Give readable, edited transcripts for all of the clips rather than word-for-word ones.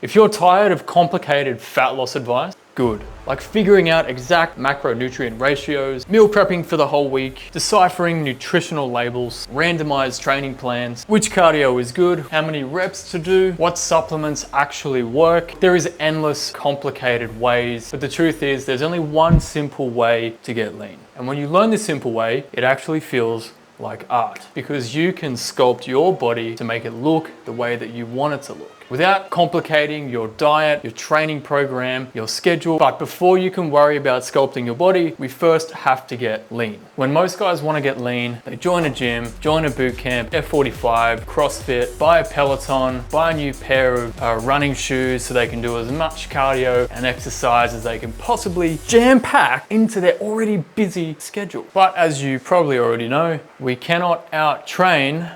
If you're tired of complicated fat loss advice, good. Like figuring out exact macronutrient ratios, meal prepping for the whole week, deciphering nutritional labels, randomized training plans, which cardio is good, how many reps to do, what supplements actually work. There is endless complicated ways, but the truth is there's only one simple way to get lean. And when you learn this simple way, it actually feels like art, because you can sculpt your body to make it look the way that you want it to look, without complicating your diet, your training program, your schedule. But before you can worry about sculpting your body, we first have to get lean. When most guys want to get lean, they join a gym, join a boot camp, F45, CrossFit, buy a Peloton, buy a new pair of running shoes so they can do as much cardio and exercise as they can possibly jam pack into their already busy schedule. But as you probably already know, we cannot out-train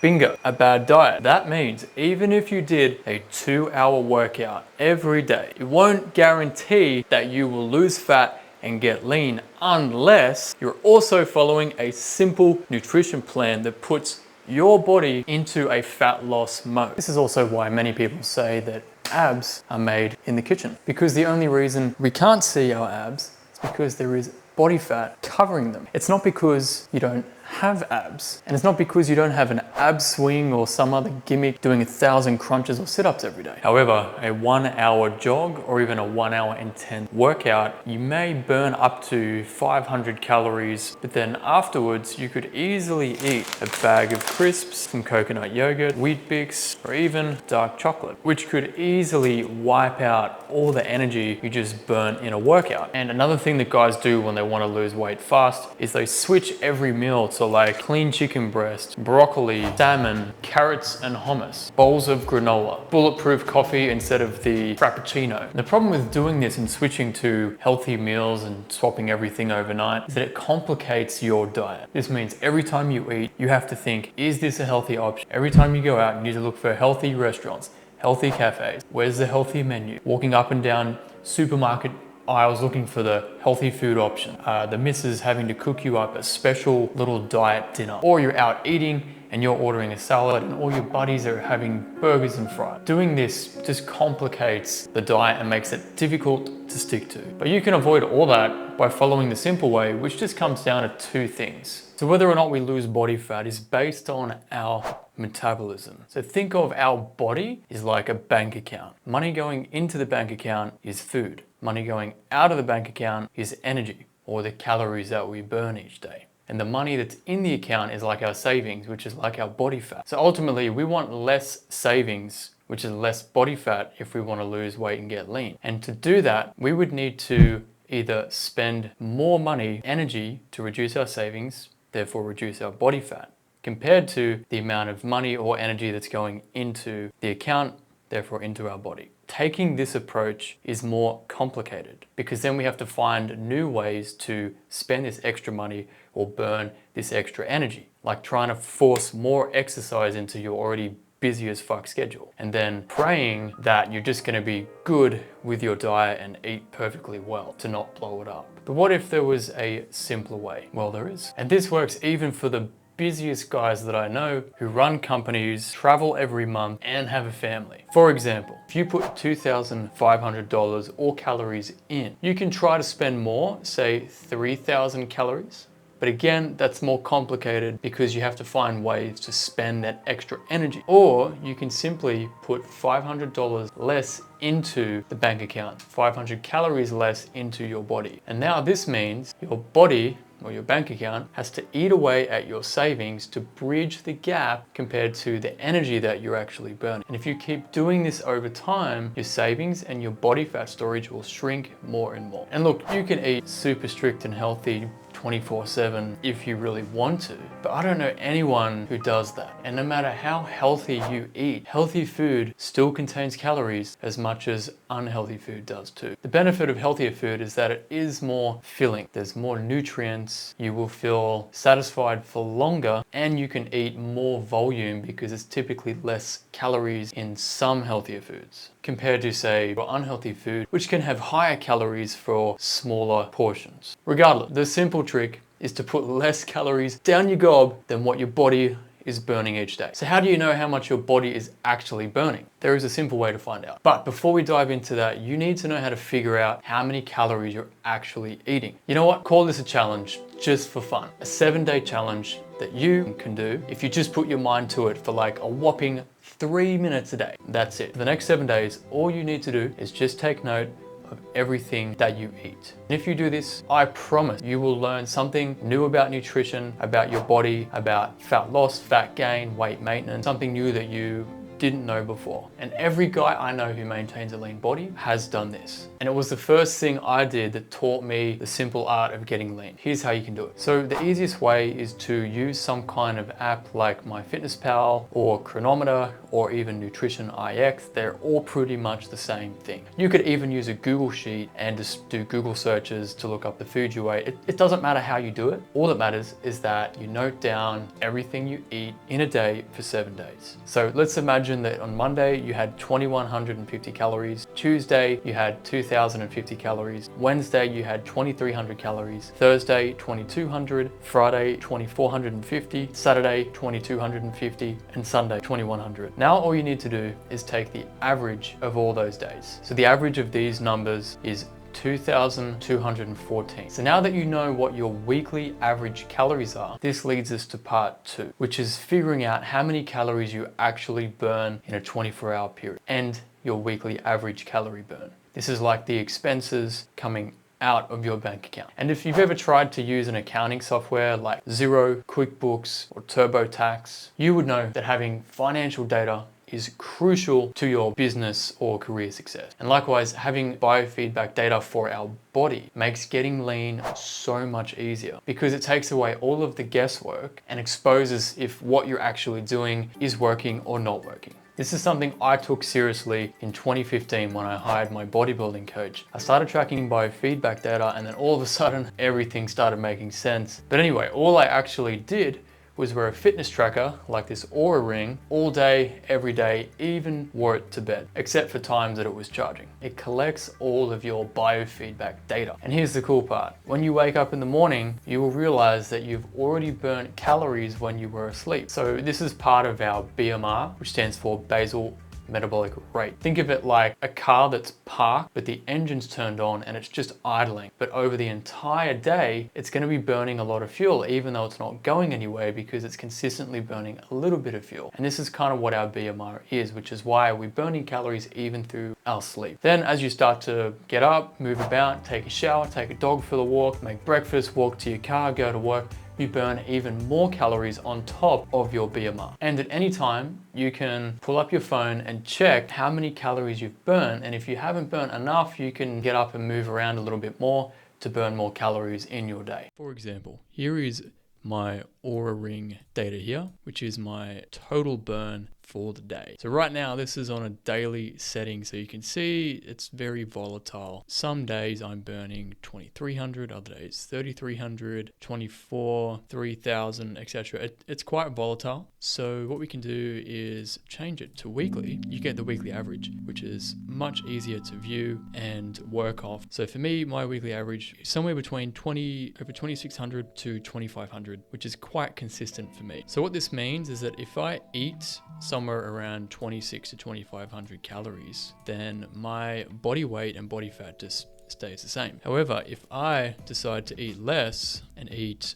bingo, a bad diet. That means even if you did a 2-hour workout every day, it won't guarantee that you will lose fat and get lean unless you're also following a simple nutrition plan that puts your body into a fat loss mode. This is also why many people say that abs are made in the kitchen, because the only reason we can't see our abs is because there is body fat covering them. It's not because you don't have abs, and it's not because you don't have an ab swing or some other gimmick doing 1,000 crunches or sit-ups every day. However, a 1-hour jog or even a 1-hour intense workout, you may burn up to 500 calories, but then afterwards you could easily eat a bag of crisps, some coconut yogurt, Weet-Bix, or even dark chocolate, which could easily wipe out all the energy you just burnt in a workout. And another thing that guys do when they want to lose weight fast is they switch every meal to like clean chicken breast, broccoli, salmon, carrots and hummus, bowls of granola, bulletproof coffee instead of the frappuccino. The problem with doing this and switching to healthy meals and swapping everything overnight is that it complicates your diet. This means every time you eat, you have to think, is this a healthy option? Every time you go out, you need to look for healthy restaurants, healthy cafes. Where's the healthy menu? Walking up and down supermarket aisles looking for the healthy food option. The missus having to cook you up a special little diet dinner. Or you're out eating and you're ordering a salad and all your buddies are having burgers and fries. Doing this just complicates the diet and makes it difficult to stick to. But you can avoid all that by following the simple way, which just comes down to 2 things. So whether or not we lose body fat is based on our metabolism. So think of our body is like a bank account. Money going into the bank account is food. Money going out of the bank account is energy, or the calories that we burn each day. And the money that's in the account is like our savings, which is like our body fat. So ultimately, we want less savings, which is less body fat, if we want to lose weight and get lean. And to do that, we would need to either spend more money, energy, to reduce our savings, therefore reduce our body fat, compared to the amount of money or energy that's going into the account, therefore into our body. Taking this approach is more complicated, because then we have to find new ways to spend this extra money or burn this extra energy, like trying to force more exercise into your already busy as fuck schedule, and then praying that you're just going to be good with your diet and eat perfectly well to not blow it up. But what if there was a simpler way? Well, there is. And this works even for the busiest guys that I know who run companies, travel every month, and have a family. For example, if you put $2,500 or calories in, you can try to spend more, say 3,000 calories. But again, that's more complicated because you have to find ways to spend that extra energy. Or you can simply put $500 less into the bank account, 500 calories less into your body. And now this means your body or your bank account has to eat away at your savings to bridge the gap compared to the energy that you're actually burning. And if you keep doing this over time, your savings and your body fat storage will shrink more and more. And look, you can eat super strict and healthy 24/7 if you really want to, but I don't know anyone who does that. And no matter how healthy you eat, healthy food still contains calories as much as unhealthy food does too. The benefit of healthier food is that it is more filling. There's more nutrients, you will feel satisfied for longer, and you can eat more volume because it's typically less calories in some healthier foods compared to, say, unhealthy food, which can have higher calories for smaller portions. Regardless, the simple trick is to put less calories down your gob than what your body is burning each day. So how do you know how much your body is actually burning? There is a simple way to find out. But before we dive into that, you need to know how to figure out how many calories you're actually eating. You know what? Call this a challenge just for fun. A 7-day challenge that you can do if you just put your mind to it for like a whopping 3 minutes a day. That's it. For the next 7 days, all you need to do is just take note of everything that you eat. And if you do this, I promise you will learn something new about nutrition, about your body, about fat loss, fat gain, weight maintenance, something new that you didn't know before. And every guy I know who maintains a lean body has done this. And it was the first thing I did that taught me the simple art of getting lean. Here's how you can do it. So the easiest way is to use some kind of app like MyFitnessPal or Chronometer or even Nutrition IX. They're all pretty much the same thing. You could even use a Google Sheet and just do Google searches to look up the food you ate. It doesn't matter how you do it. All that matters is that you note down everything you eat in a day for 7 days. So let's imagine that on Monday you had 2,150 calories, Tuesday you had 2,050 calories, Wednesday you had 2,300 calories, Thursday 2,200, Friday 2,450, Saturday 2,250, and Sunday 2,100. Now all you need to do is take the average of all those days. So the average of these numbers is 2,214. So now that you know what your weekly average calories are, this leads us to part 2, which is figuring out how many calories you actually burn in a 24-hour period and your weekly average calorie burn. This is like the expenses coming out of your bank account. And if you've ever tried to use an accounting software like Xero, QuickBooks, or TurboTax, you would know that having financial data is crucial to your business or career success. And likewise, having biofeedback data for our body makes getting lean so much easier because it takes away all of the guesswork and exposes if what you're actually doing is working or not working. This is something I took seriously in 2015 when I hired my bodybuilding coach. I started tracking biofeedback data and then all of a sudden everything started making sense. But anyway, all I actually did was wear a fitness tracker like this Oura Ring all day, every day, even wore it to bed, except for times that it was charging. It collects all of your biofeedback data. And here's the cool part. When you wake up in the morning, you will realize that you've already burnt calories when you were asleep. So this is part of our BMR, which stands for basal metabolic rate. Think of it like a car that's parked, but the engine's turned on and it's just idling. But over the entire day, it's going to be burning a lot of fuel, even though it's not going anywhere because it's consistently burning a little bit of fuel. And this is kind of what our BMR is, which is why we're burning calories even through our sleep. Then as you start to get up, move about, take a shower, take a dog for the walk, make breakfast, walk to your car, go to work, you burn even more calories on top of your BMR. And at any time, you can pull up your phone and check how many calories you've burned. And if you haven't burnt enough, you can get up and move around a little bit more to burn more calories in your day. For example, here is my Oura Ring data here, which is my total burn for the day. So right now this is on a daily setting, so you can see it's very volatile. Some days I'm burning 2,300, other days 3,300, 24, 3,000, etc. It's quite volatile. So what we can do is change it to weekly. You get the weekly average, which is much easier to view and work off. So for me, my weekly average is somewhere between over 2,600 to 2,500, which is quite consistent for me. So what this means is that if I eat somewhere around 26 to 2,500 calories, then my body weight and body fat just stays the same. However, if I decide to eat less and eat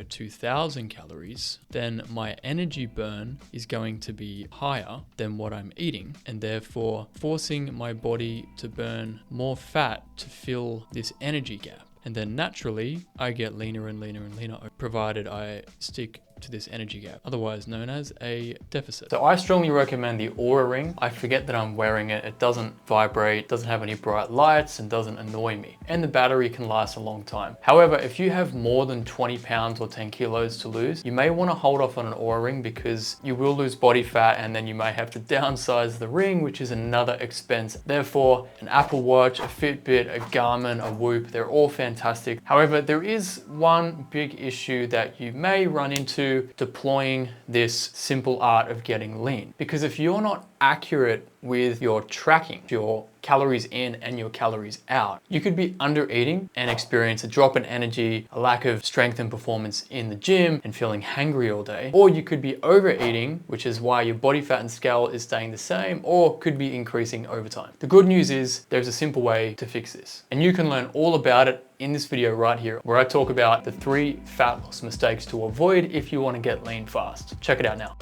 2,000 calories, then my energy burn is going to be higher than what I'm eating, and therefore forcing my body to burn more fat to fill this energy gap. And then naturally, I get leaner and leaner and leaner, provided I stick to this energy gap, otherwise known as a deficit. So I strongly recommend the Oura Ring. I forget that I'm wearing it. It doesn't vibrate, doesn't have any bright lights, and doesn't annoy me. And the battery can last a long time. However, if you have more than 20 pounds or 10 kilos to lose, you may want to hold off on an Oura Ring because you will lose body fat and then you may have to downsize the ring, which is another expense. Therefore, an Apple Watch, a Fitbit, a Garmin, a Whoop, they're all fantastic. However, there is one big issue that you may run into deploying this simple art of getting lean. Because if you're not accurate with your tracking, your calories in and your calories out. You could be under eating and experience a drop in energy, a lack of strength and performance in the gym and feeling hangry all day. Or you could be overeating, which is why your body fat and scale is staying the same or could be increasing over time. The good news is there's a simple way to fix this. And you can learn all about it in this video right here, where I talk about the 3 fat loss mistakes to avoid if you want to get lean fast. Check it out now.